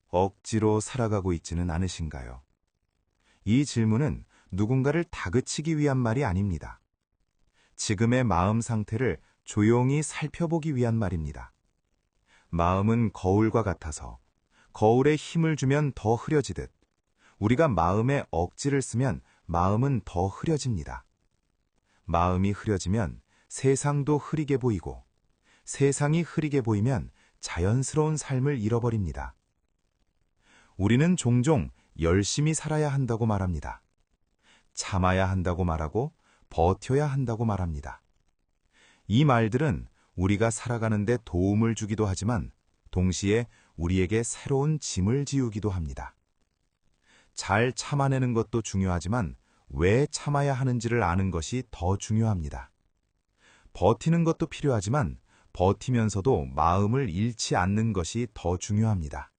억지로 살아가고 있지는 않으신가요? 이 질문은 누군가를 다그치기 위한 말이 아닙니다. 지금의 마음 상태를 조용히 살펴보기 위한 말입니다. 마음은 거울과 같아서 거울에 힘을 주면 더 흐려지듯 우리가 마음에 억지를 쓰면 마음은 더 흐려집니다. 마음이 흐려지면 세상도 흐리게 보이고 세상이 흐리게 보이면 자연스러운 삶을 잃어버립니다. 우리는 종종 열심히 살아야 한다고 말합니다. 참아야 한다고 말하고 버텨야 한다고 말합니다. 이 말들은 우리가 살아가는 데 도움을 주기도 하지만 동시에 우리에게 새로운 짐을 지우기도 합니다. 잘 참아내는 것도 중요하지만 왜 참아야 하는지를 아는 것이 더 중요합니다. 버티는 것도 필요하지만 버티면서도 마음을 잃지 않는 것이 더 중요합니다.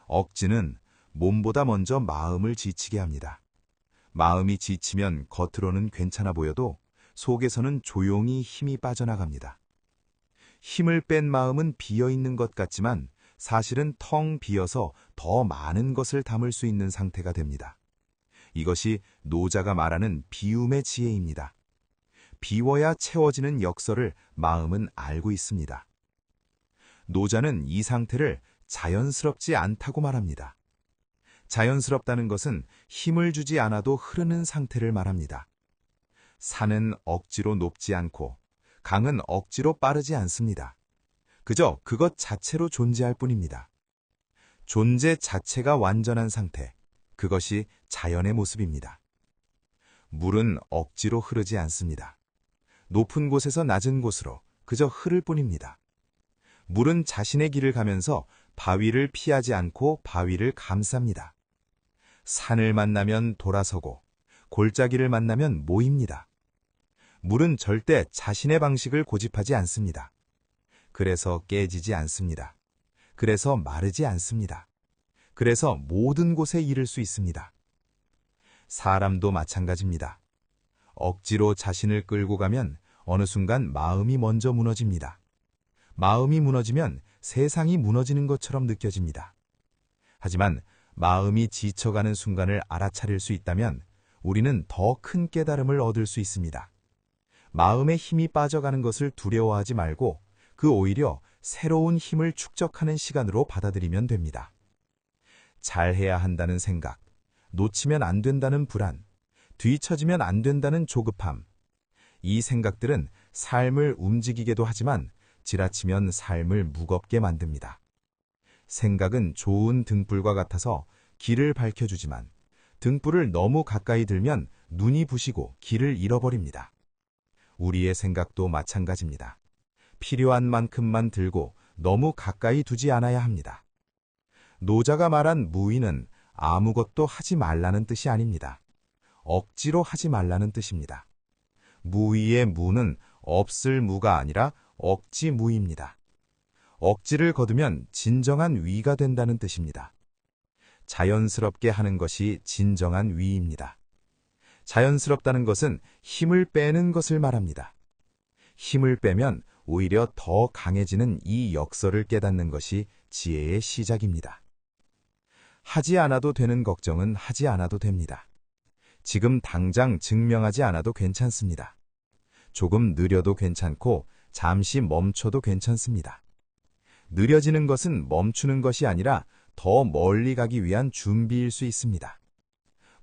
억지는 몸보다 먼저 마음을 지치게 합니다. 마음이 지치면 겉으로는 괜찮아 보여도 속에서는 조용히 힘이 빠져나갑니다. 힘을 뺀 마음은 비어있는 것 같지만 사실은 텅 비어서 더 많은 것을 담을 수 있는 상태가 됩니다. 이것이 노자가 말하는 비움의 지혜입니다. 비워야 채워지는 역설을 마음은 알고 있습니다. 노자는 이 상태를 자연스럽지 않다고 말합니다. 자연스럽다는 것은 힘을 주지 않아도 흐르는 상태를 말합니다. 산은 억지로 높지 않고 강은 억지로 빠르지 않습니다. 그저 그것 자체로 존재할 뿐입니다. 존재 자체가 완전한 상태, 그것이 자연의 모습입니다. 물은 억지로 흐르지 않습니다. 높은 곳에서 낮은 곳으로 그저 흐를 뿐입니다. 물은 자신의 길을 가면서 바위를 피하지 않고 바위를 감쌉니다. 산을 만나면 돌아서고 골짜기를 만나면 모입니다. 물은 절대 자신의 방식을 고집하지 않습니다. 그래서 깨지지 않습니다. 그래서 마르지 않습니다. 그래서 모든 곳에 이를 수 있습니다. 사람도 마찬가지입니다. 억지로 자신을 끌고 가면 어느 순간 마음이 먼저 무너집니다. 마음이 무너지면 세상이 무너지는 것처럼 느껴집니다. 하지만 마음이 지쳐가는 순간을 알아차릴 수 있다면 우리는 더 큰 깨달음을 얻을 수 있습니다. 마음의 힘이 빠져가는 것을 두려워하지 말고 그 오히려 새로운 힘을 축적하는 시간으로 받아들이면 됩니다. 잘해야 한다는 생각, 놓치면 안 된다는 불안, 뒤처지면 안 된다는 조급함. 이 생각들은 삶을 움직이게도 하지만 지나치면 삶을 무겁게 만듭니다. 생각은 좋은 등불과 같아서 길을 밝혀주지만 등불을 너무 가까이 들면 눈이 부시고 길을 잃어버립니다. 우리의 생각도 마찬가지입니다. 필요한 만큼만 들고 너무 가까이 두지 않아야 합니다. 노자가 말한 무의는 아무것도 하지 말라는 뜻이 아닙니다. 억지로 하지 말라는 뜻입니다. 무의의 무는 없을 무가 아니라 억지무입니다. 억지를 거두면 진정한 위가 된다는 뜻입니다. 자연스럽게 하는 것이 진정한 위입니다. 자연스럽다는 것은 힘을 빼는 것을 말합니다. 힘을 빼면 오히려 더 강해지는 이 역설을 깨닫는 것이 지혜의 시작입니다. 하지 않아도 되는 걱정은 하지 않아도 됩니다. 지금 당장 증명하지 않아도 괜찮습니다. 조금 느려도 괜찮고 잠시 멈춰도 괜찮습니다. 느려지는 것은 멈추는 것이 아니라 더 멀리 가기 위한 준비일 수 있습니다.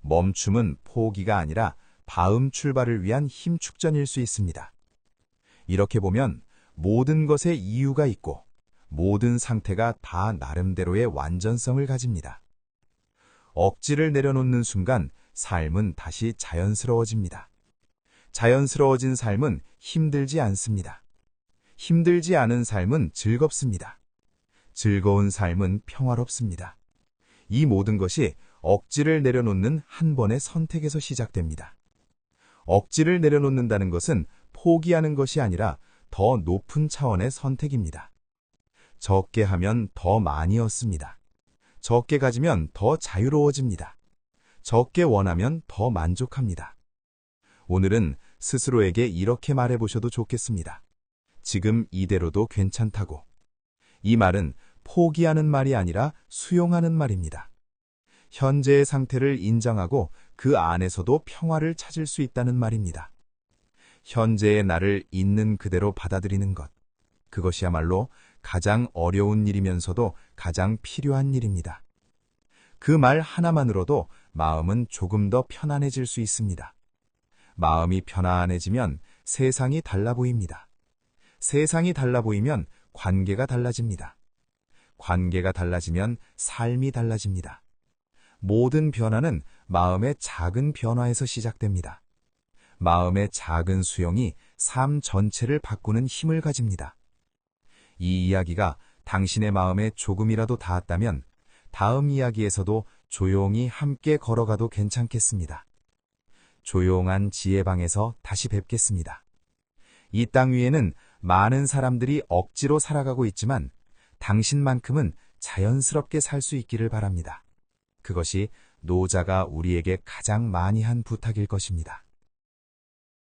멈춤은 포기가 아니라 다음 출발을 위한 힘 축전일 수 있습니다. 이렇게 보면 모든 것에 이유가 있고 모든 상태가 다 나름대로의 완전성을 가집니다. 억지를 내려놓는 순간 삶은 다시 자연스러워집니다. 자연스러워진 삶은 힘들지 않습니다. 힘들지 않은 삶은 즐겁습니다. 즐거운 삶은 평화롭습니다. 이 모든 것이 억지를 내려놓는 한 번의 선택에서 시작됩니다. 억지를 내려놓는다는 것은 포기하는 것이 아니라 더 높은 차원의 선택입니다. 적게 하면 더 많이 얻습니다. 적게 가지면 더 자유로워집니다. 적게 원하면 더 만족합니다. 오늘은 스스로에게 이렇게 말해보셔도 좋겠습니다. 지금 이대로도 괜찮다고. 이 말은 포기하는 말이 아니라 수용하는 말입니다. 현재의 상태를 인정하고 그 안에서도 평화를 찾을 수 있다는 말입니다. 현재의 나를 있는 그대로 받아들이는 것. 그것이야말로 가장 어려운 일이면서도 가장 필요한 일입니다. 그 말 하나만으로도 마음은 조금 더 편안해질 수 있습니다. 마음이 편안해지면 세상이 달라 보입니다. 세상이 달라 보이면 관계가 달라집니다. 관계가 달라지면 삶이 달라집니다. 모든 변화는 마음의 작은 변화에서 시작됩니다. 마음의 작은 수용이 삶 전체를 바꾸는 힘을 가집니다. 이 이야기가 당신의 마음에 조금이라도 닿았다면 다음 이야기에서도 조용히 함께 걸어가도 괜찮겠습니다. 조용한 지혜방에서 다시 뵙겠습니다. 이 땅 위에는 많은 사람들이 억지로 살아가고 있지만 당신만큼은 자연스럽게 살 수 있기를 바랍니다. 그것이 노자가 우리에게 가장 많이 한 부탁일 것입니다.